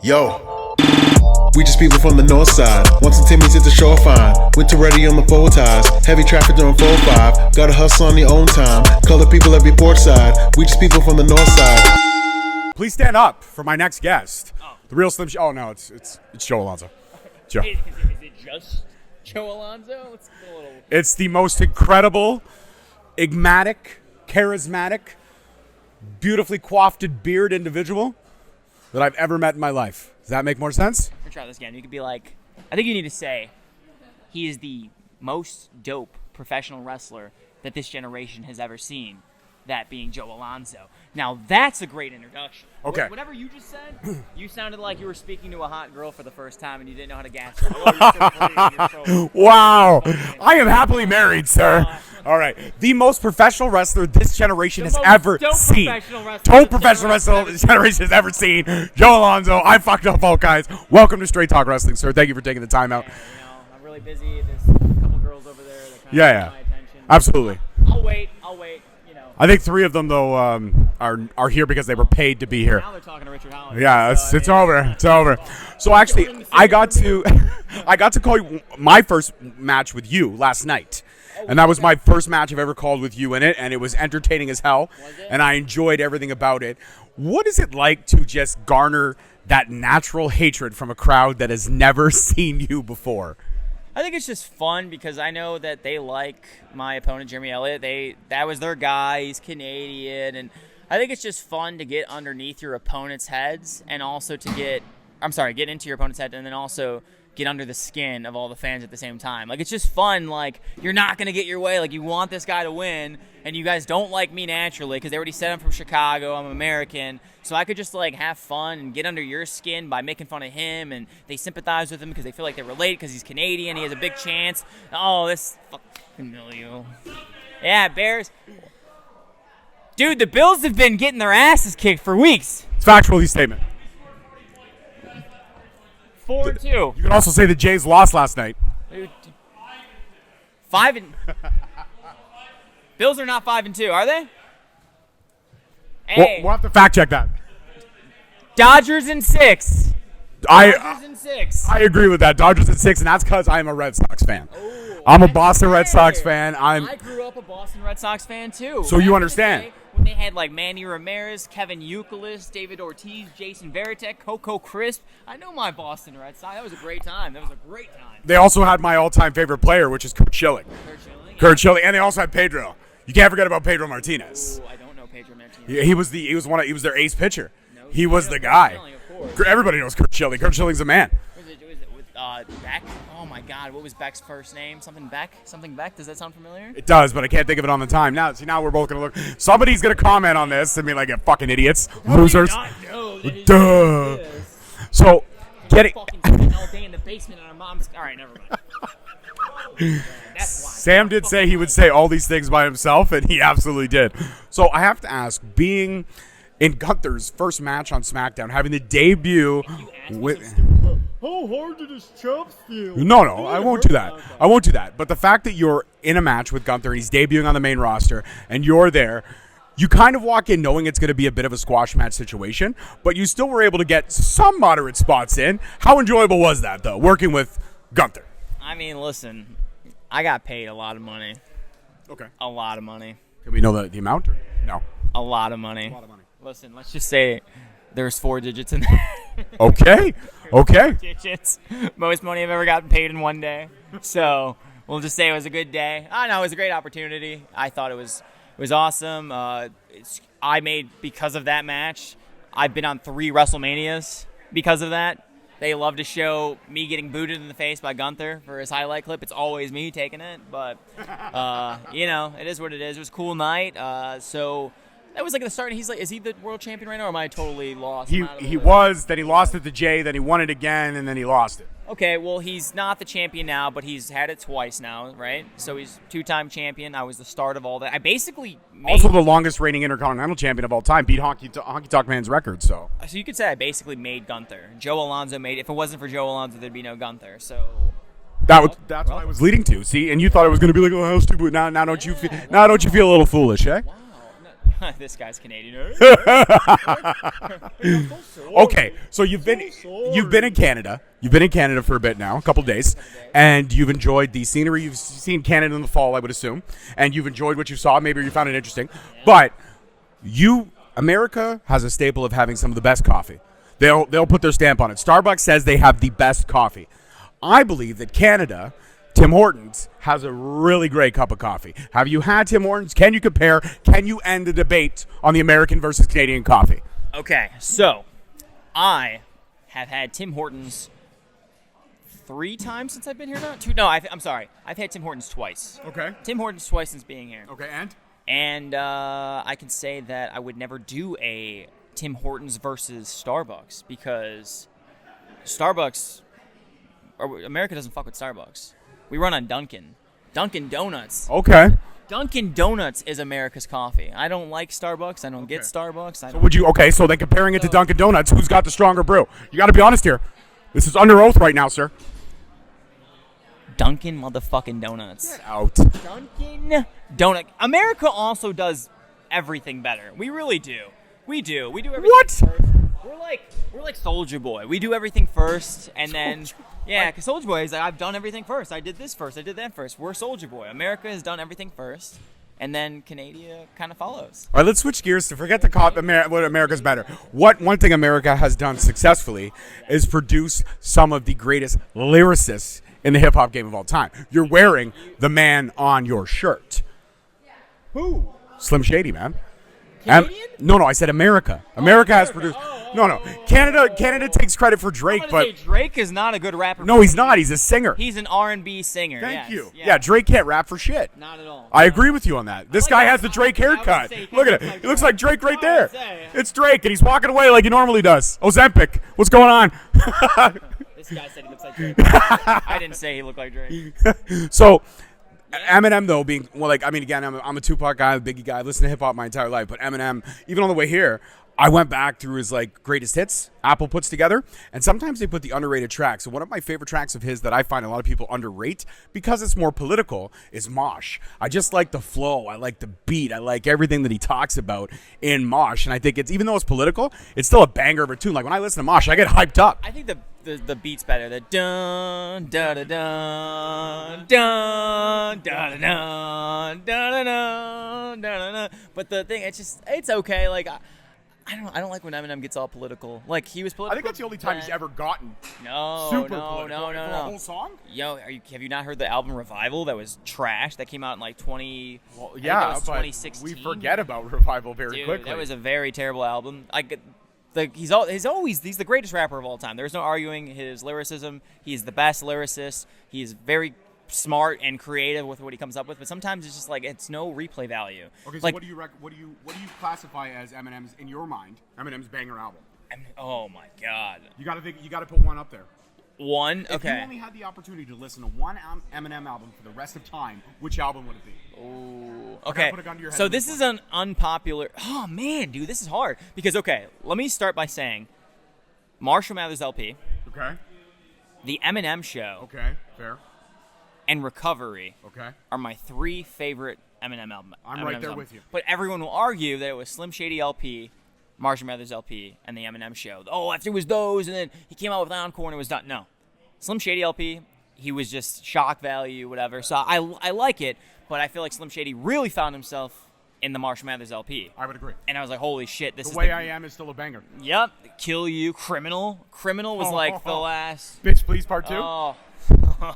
Yo, we just people from the north side. Once the Timmy's at the shore fine. Winter ready on the four ties. Heavy traffic during 4-5. Gotta hustle on your own time. Color people every port side. We just people from the north side. Please stand up for my next guest. The real Slim Oh no, it's Joe Alonzo. Joe. Is it just Joe Alonzo? Let's get a little... It's the most incredible, enigmatic, charismatic, beautifully coiffed beard individual that I've ever met in my life. Does that make more sense? We're try this again. You could be like, I think you need to say, he is the most dope professional wrestler that this generation has ever seen. That being Joe Alonzo. Now that's a great introduction. Okay. Whatever you just said, you sounded like you were speaking to a hot girl for the first time and you didn't know how to gas her. Oh, Wow. I am happily married, sir. All right. The most professional wrestler this generation has ever seen. Dope professional wrestler this generation has ever seen. Joe Alonzo. I fucked up all guys. Welcome to Straight Talk Wrestling, sir. Thank you for taking the time out. I'm really busy. There's a couple girls over there that kind of get my attention. Absolutely. I'll wait. I think 3 of them though are here because they were paid to be here. Now they're talking to Richard Holland. Yeah, it's over. It's over. So actually, I got to call you my first match with you last night, and that was my first match I've ever called with you in it, and it was entertaining as hell, and I enjoyed everything about it. What is it like to just garner that natural hatred from a crowd that has never seen you before? I think it's just fun because I know that they like my opponent, Jeremy Elliott. That was their guy. He's Canadian. And I think it's just fun to get underneath your opponent's heads and also to get into your opponent's head and then also get under the skin of all the fans at the same time. Like, it's just fun. Like, you're not going to get your way. Like, you want this guy to win, and you guys don't like me naturally because they already said I'm from Chicago. I'm American. So I could just, like, have fun and get under your skin by making fun of him, and they sympathize with him because they feel like they relate because he's Canadian. He has a big chance. Oh, this fucking million. Yeah, Bears. Dude, the Bills have been getting their asses kicked for weeks. It's factual, these statement. 4-2. You can also say the Jays lost last night. 5 and Bills are not 5-2, are they? Hey, We'll have to fact check that. Dodgers in 6. Dodgers in 6. I agree with that. Dodgers in 6, and that's because I am a Red Sox fan. Oh, I'm a Boston Red Sox fan. I grew up a Boston Red Sox fan too. So you understand. When they had like Manny Ramirez, Kevin Youkilis, David Ortiz, Jason Varitek, Coco Crisp. I know my Boston Red Sox. That was a great time. They also had my all-time favorite player, which is Kurt Schilling. Kurt Schilling, and they also had Pedro. You can't forget about Pedro Martinez. Ooh, I don't know Pedro Martinez. Yeah, he was their ace pitcher. He was the guy. Schilling, of course. Everybody knows Kurt Schilling. Kurt Schilling's a man. Was it with Beck? Oh my God, what was Beck's first name? Something Beck? Does that sound familiar? It does, but I can't think of it on the time. Now we're both gonna look. Somebody's gonna comment on this and be like, "Fucking idiots, losers." Duh. So, getting fucking spending all day in the basement on our mom's. All right, never mind. That's why. Sam did say he would say all these things by himself, and he absolutely did. So I have to ask, being in Gunter's first match on SmackDown, having the debut with. How hard did his chops feel? No, I won't do that. I won't do that. But the fact that you're in a match with Gunter, he's debuting on the main roster, and you're there, you kind of walk in knowing it's going to be a bit of a squash match situation, but you still were able to get some moderate spots in. How enjoyable was that, though, working with Gunter? I mean, listen, I got paid a lot of money. Okay. A lot of money. Can we know the amount? Or no. A lot of money. Listen, let's just say there's 4 digits in there. Okay. Digits. Most money I've ever gotten paid in one day. So we'll just say it was a good day. I know it was a great opportunity. I thought it was awesome. I made, because of that match, I've been on 3 WrestleManias because of that. They love to show me getting booted in the face by Gunter for his highlight clip. It's always me taking it, but it is what it is. It was a cool night. So that was like the start. He's like, is he the world champion right now, or am I totally lost? He was. Then he lost it to Jay. Then he won it again, and then he lost it. Okay, well, he's not the champion now, but he's had it twice now, right? So he's 2-time champion. I was the start of all that. I basically also the longest reigning Intercontinental champion of all time. Beat Honky Tonk Man's record. So you could say I basically made Gunter. Joe Alonzo made. If it wasn't for Joe Alonzo, there'd be no Gunter. So that's what I was leading to. See, and you thought it was going to be like, oh, how stupid. Now don't you feel a little foolish, eh? Wow. This guy's Canadian. Okay, so you've been in Canada. You've been in Canada for a bit now, a couple days, and you've enjoyed the scenery. You've seen Canada in the fall, I would assume, and you've enjoyed what you saw. Maybe you found it interesting, but America has a staple of having some of the best coffee. They'll put their stamp on it. Starbucks says they have the best coffee. I believe that Canada, Tim Hortons, has a really great cup of coffee. Have you had Tim Hortons? Can you compare? Can you end the debate on the American versus Canadian coffee? Okay, so I have had Tim Hortons 3 times since I've been here now. 2? No, I'm sorry. I've had Tim Hortons twice. Okay. Tim Hortons twice since being here. Okay, and? And I can say that I would never do a Tim Hortons versus Starbucks because America doesn't fuck with Starbucks. We run on Dunkin'. Dunkin' Donuts. Okay. Dunkin' Donuts is America's coffee. I don't like Starbucks. I don't get Starbucks. So then comparing it to Dunkin' Donuts, who's got the stronger brew? You got to be honest here. This is under oath right now, sir. Dunkin' motherfucking Donuts. Get out. Dunkin' Donut. America also does everything better. We really do. We do everything What? first. We're like Soulja Boy. We do everything first, and then because Soulja Boy is like, I've done everything first. I did this first. I did that first. We're Soulja Boy. America has done everything first, and then Canada kind of follows. All right, let's switch gears to forget what America's better. One thing America has done successfully is produce some of the greatest lyricists in the hip hop game of all time. You're wearing the man on your shirt. Who? Slim Shady, man. Canadian? No, I said America. America has produced. No. Canada takes credit for Drake, but Drake is not a good rapper. no, he's not. He's a singer. He's an R&B singer. Thank you. Yeah. Yeah, Drake can't rap for shit. Not at all. I agree with you on that. This like guy that. has the Drake I would haircut. say he Look at looks it. like He looks like Drake right I there. would say. It's Drake, and he's walking away like he normally does. Ozempic, what's going on? This guy said he looks like Drake. I didn't say he looked like Drake. So, Eminem, though, again, I'm a Tupac guy, a Biggie guy. I've listened to hip hop my entire life, but Eminem, even on the way here, I went back through his greatest hits Apple puts together, and sometimes they put the underrated tracks. So one of my favorite tracks of his that I find a lot of people underrate because it's more political is Mosh. I just like the flow. I like the beat. I like everything that he talks about in Mosh, and I think even though it's political, it's still a banger of a tune. Like when I listen to Mosh, I get hyped up. I think the beat's better. The dun da da dun dun da da dun da da dun da da. But the thing, it's okay. I don't like when Eminem gets all political. Like he was political. I think that's the only time he's ever gotten No. for a whole song. Yo, have you not heard the album Revival that was trash? That came out in 20. Well, I think yeah, that was but 2016. we forget about Revival very Dude, quickly. that was a very terrible album. He's the greatest rapper of all time. There's no arguing his lyricism. He's the best lyricist. He's very smart and creative with what he comes up with. But sometimes it's just it's no replay value. Okay, so what do you classify as Eminem's in your mind? Eminem's banger album. Oh my God. You got to put one up there. One. If you Okay. only had the opportunity to listen to one Eminem album for the rest of time, which album would it be? Ooh. I Okay. gotta put a gun to your head So on this this is an unpopular. Oh man, dude, this is hard because let me start by saying, Marshall Mathers LP, Okay. The Eminem Show, Okay. Fair. and Recovery Okay. are my 3 favorite Eminem albums. I'm right there with you. But everyone will argue that it was Slim Shady LP, Marshall Mathers LP, and the Eminem Show. Oh, after it was those, and then he came out with Encore and it was done. No. Slim Shady LP, he was just shock value, whatever. So I like it, but I feel like Slim Shady really found himself in the Marshall Mathers LP. I would agree. And I was like, holy shit, this The is Way I Am is still a banger. Yep. Kill You, Criminal. Criminal was the last. Bitch, Please Part 2. Oh.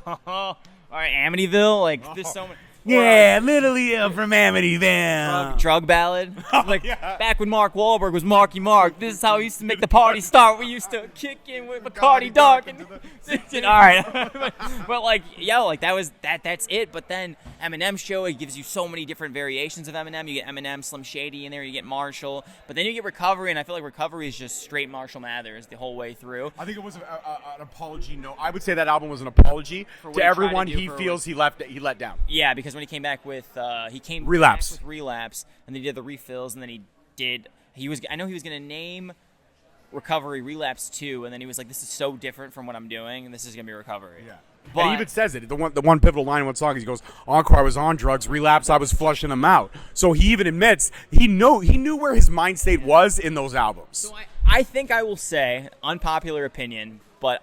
All right, Amityville. There's so many. Yeah, Little Leo from Amityville. Drug ballad. Back when Mark Wahlberg was Marky Mark. This is how we used to make the party start. We used to kick in with Bacardi Dark. All right. but that's it. But then Eminem Show, it gives you so many different variations of Eminem. You get Eminem, Slim Shady in there. You get Marshall. But then you get Recovery, and I feel like Recovery is just straight Marshall Mathers the whole way through. I think it was an apology. No, I would say that album was an apology what to he tried everyone to do he for- feels he let down. Yeah, because when he came back with Relapse. Relapse, and then he did the refills, and then I know he was gonna name Recovery Relapse 2, and then he was like, this is so different from what I'm doing, and this is gonna be Recovery. Yeah. But And he even says it. The one pivotal line in one song is he goes, "Encore, I was on drugs. Relapse, I was flushing them out." So he even admits he knew where his mind state was in those albums. So I think I will say, unpopular opinion, but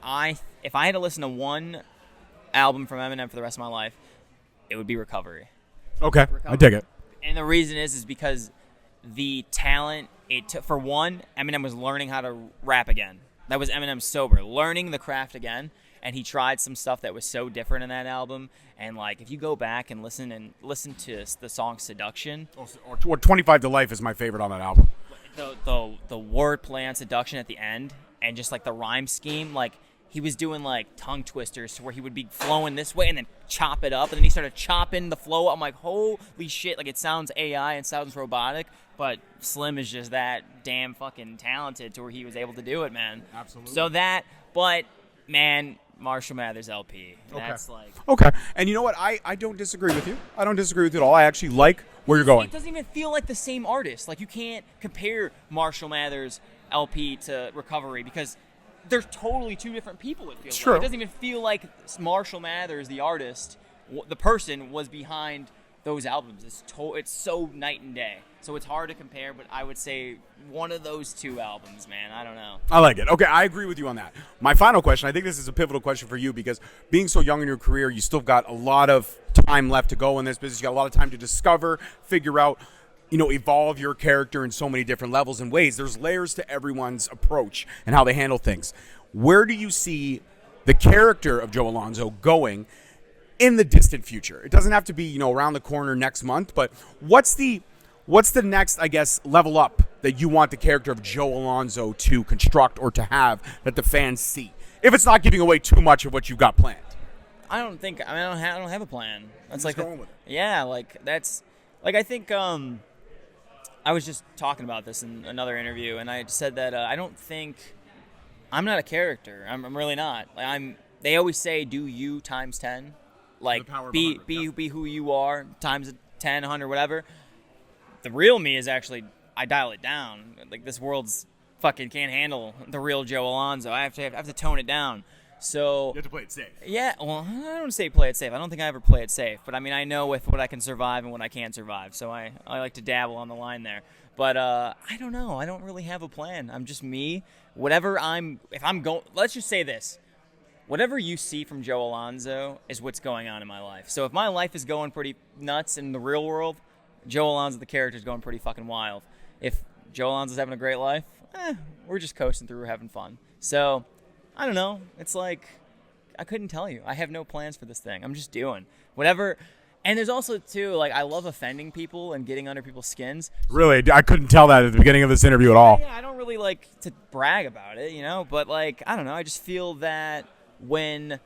if I had to listen to one album from Eminem for the rest of my life, it would be Recovery. Okay, I dig it. And the reason is because the talent it took. For one, Eminem was learning how to rap again. That was Eminem sober, learning the craft again. And he tried some stuff that was so different in that album. And like, if you go back and listen to the song "Seduction," Or 25 to Life is my favorite on that album. the wordplay on "Seduction" at the end, and just like the rhyme scheme, like he was doing like tongue twisters to where he would be flowing this way and then chop it up, and then he started chopping the flow. I'm like, holy shit! Like, it sounds AI and sounds robotic, but Slim is just that damn fucking talented to where he was able to do it, man. Absolutely. So but man. Marshall Mathers LP. That's like... Okay. And you know what? I don't disagree with you. I don't disagree with you at all. I actually like where you're going. It doesn't even feel like the same artist. Like, you can't compare Marshall Mathers LP to Recovery because they're totally two different people, it feels True. like. It doesn't even feel like Marshall Mathers, the artist, the person, was behind those albums. It's so night and day. So it's hard to compare, but I would say one of those two albums, man. I don't know. I like it. Okay, I agree with you on that. My final question, I think this is a pivotal question for you because being so young in your career, you still got a lot of time left to go in this business. You got a lot of time to discover, figure out, evolve your character in so many different levels and ways. There's layers to everyone's approach and how they handle things. Where do you see the character of Joe Alonzo going in the distant future? It doesn't have to be, around the corner next month, but what's the next, I guess, level up that you want the character of Joe Alonzo to construct or to have that the fans see? If it's not giving away too much of what you've got planned. I don't have a plan. That's like going with it. Yeah, like that's like I think I was just talking about this in another interview, and I said that I don't think I'm not a character. I'm really not. Like, they always say do you times 10. Like be who you are times 10, 100, whatever. The real me is actually, I dial it down. Like, this world's fucking can't handle the real Joe Alonzo. I have to tone it down. So You have to play it safe. yeah, well, I don't say play it safe. I don't think I ever play it safe. But I mean, I know with what I can survive and what I can't survive. So I like to dabble on the line there. But I don't know. I don't really have a plan. I'm just me. Let's just say this. Whatever you see from Joe Alonzo is what's going on in my life. So if my life is going pretty nuts in the real world, Joe Alonzo, the character, is going pretty fucking wild. If Joe Alonzo's having a great life, we're just coasting through, we're having fun. So, I don't know. It's like, I couldn't tell you. I have no plans for this thing. I'm just doing whatever. And there's also, too, like, I love offending people and getting under people's skins. Really? I couldn't tell that at the beginning of this interview at all. Yeah, I don't really like to brag about it, but, like, I don't know. I just feel that when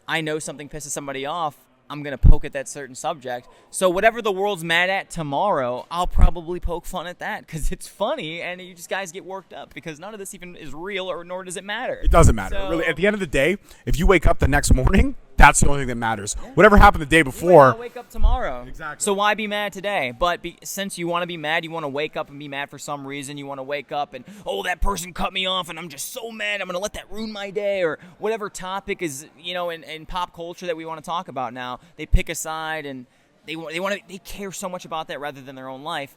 I know something pisses somebody off, I'm going to poke at that certain subject. So whatever the world's mad at tomorrow, I'll probably poke fun at that because it's funny and you just guys get worked up because none of this even is real or nor does it matter. It doesn't matter. So, really, at the end of the day, if you wake up the next morning, that's the only thing that matters. Whatever happened the day before. I'll wake up tomorrow. Exactly. So why be mad today? But since you want to be mad, you want to wake up and be mad for some reason. You want to wake up and, that person cut me off and I'm just so mad. I'm going to let that ruin my day, or whatever topic is, in pop culture that we want to talk about now. They pick a side and they care so much about that rather than their own life.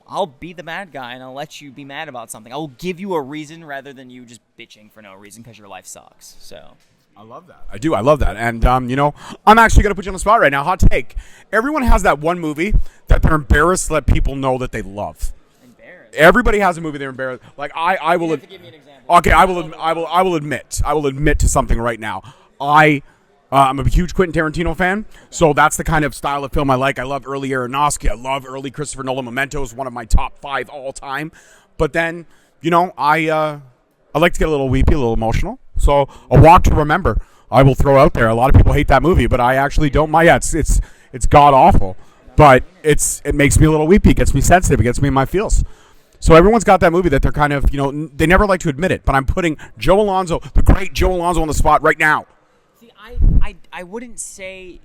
I'll be the bad guy and I'll let you be mad about something. I'll give you a reason rather than you just bitching for no reason because your life sucks. So I love that. I do. I love that. And, I'm actually going to put you on the spot right now. Hot take. Everyone has that one movie that they're embarrassed to let people know that they love. embarrassed. Everybody has a movie they're embarrassed. Like, I will. You have to give me an example. Okay, I will admit to something right now. I'm a huge Quentin Tarantino fan, so that's the kind of style of film I like. I love early Aronofsky. I love early Christopher Nolan. Memento is one of my top 5 all time. But then, I like to get a little weepy, a little emotional. So A Walk to Remember, I will throw out there. A lot of people hate that movie, but I actually don't. It's god awful, but it makes me a little weepy. It gets me sensitive. It gets me in my feels. So everyone's got that movie that they're kind of, they never like to admit it. But I'm putting Joe Alonzo, the great Joe Alonzo, on the spot right now. See, I wouldn't say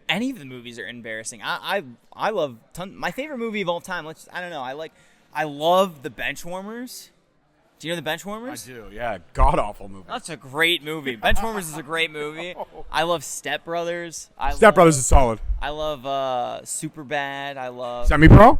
any of the movies are embarrassing. I love my favorite movie of all time. I don't know. I love The Benchwarmers. Do you know the Benchwarmers? I do, yeah. God awful movie. That's a great movie. Benchwarmers is a great movie. I love Step Brothers. Step Brothers is solid. I love Superbad. I love Semi-Pro?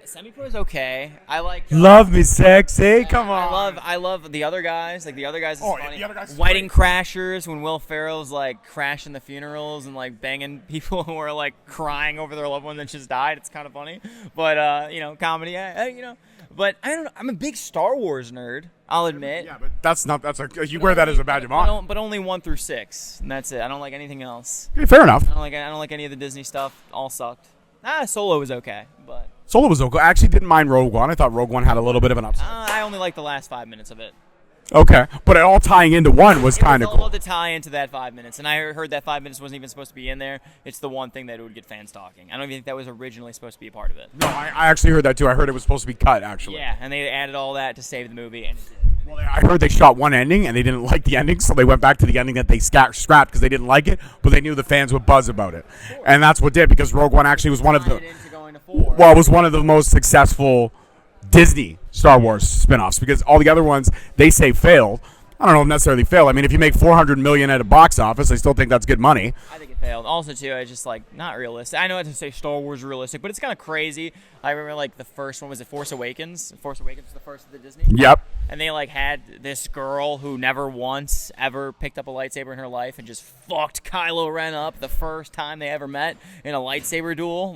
Semi-Pro is okay. I like Love me sexy. Come on. I love The Other Guys. Like The Other Guys is funny. The Other Guys is Wedding great. Crashers, when Will Ferrell's like crashing the funerals and like banging people who are like crying over their loved one that just died. It's kind of funny. But comedy. But I don't know. I'm a big Star Wars nerd. I'll admit. Yeah, but you wear that as a badge of honor. But only 1 through 6, and that's it. I don't like anything else. Okay, fair enough. I don't like any of the Disney stuff. All sucked. Solo was okay, but Solo was okay. I actually didn't mind Rogue One. I thought Rogue One had a little bit of an upside. I only liked the last 5 minutes of it. Okay, but it all tying into one was kind of It was all cool. to tie into that 5 minutes, and I heard that 5 minutes wasn't even supposed to be in there. It's the one thing that would get fans talking. I don't even think that was originally supposed to be a part of it. No, I actually heard that too. I heard it was supposed to be cut, actually. Yeah, and they added all that to save the movie, and it did. Well, I heard they shot one ending and they didn't like the ending, so they went back to the ending that they scrapped because they didn't like it, but they knew the fans would buzz about it, and that's what did, because Rogue One actually was one of Tied the it into going to 4. well, it was one of the most successful Disney Star Wars spinoffs, because all the other ones they say failed. I don't know if necessarily fail. I mean, if you make $400 million at a box office, I still think that's good money. I think it failed. Also, too, I just not realistic. I know how to say Star Wars realistic, but it's kind of crazy. I remember the first one was Force Awakens. Force Awakens was the first of the Disney. Yep. And they had this girl who never once ever picked up a lightsaber in her life and just fucked Kylo Ren up the first time they ever met in a lightsaber duel.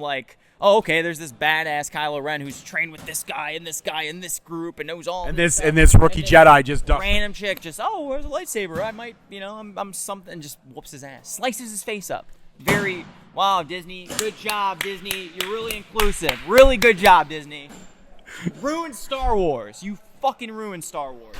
Oh, okay, there's this badass Kylo Ren who's trained with this guy and this guy in this group and knows all. And this this rookie Jedi just ducked. random chick just where's a lightsaber? I might I'm something, just whoops his ass, slices his face up. Very wow, Disney, good job, Disney. You're really inclusive. Really good job, Disney. Ruined Star Wars. You fucking ruined Star Wars.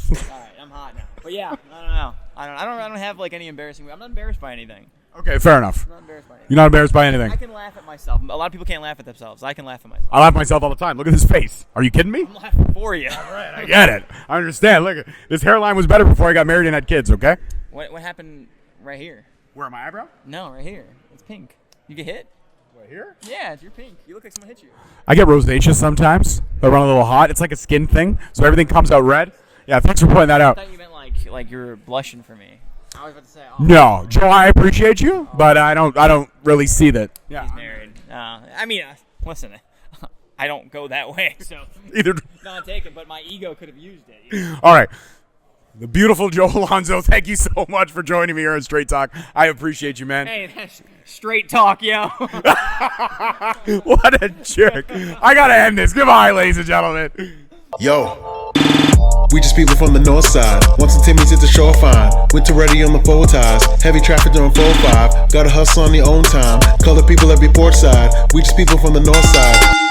All right, I'm hot now. But yeah, I don't know. I don't have any embarrassing. I'm not embarrassed by anything. Okay, fair enough. I'm not embarrassed by anything. You're not embarrassed by anything. I can laugh at myself. A lot of people can't laugh at themselves. I can laugh at myself. I laugh at myself all the time. Look at his face. Are you kidding me? I'm laughing for you. I get it. I understand. Look, this hairline was better before I got married and had kids, okay? What happened right here? Where, my eyebrow? No, right here. It's pink. You get hit? Right here? Yeah, you're pink. You look like someone hit you. I get rosacea sometimes. I run a little hot. It's like a skin thing, so everything comes out red. Yeah, thanks for pointing that I out. thought you meant like you were blushing for me. I was about to say, No, Joe, I appreciate you, but I don't really see that. Yeah. he's married. Listen, I don't go that way, so Either. not taken. But my ego could have used it. All right. The beautiful Joe Alonzo, thank you so much for joining me here on Straight Talk. I appreciate you, man. Hey, that's straight talk, yo. What a jerk. I got to end this. Goodbye, ladies and gentlemen. Yo, we just people from the north side. Once the Timmy's hit the shore fine. Winter ready on the four ties. Heavy traffic during 4-5. Gotta hustle on your own time. Color people every port side. We just people from the north side.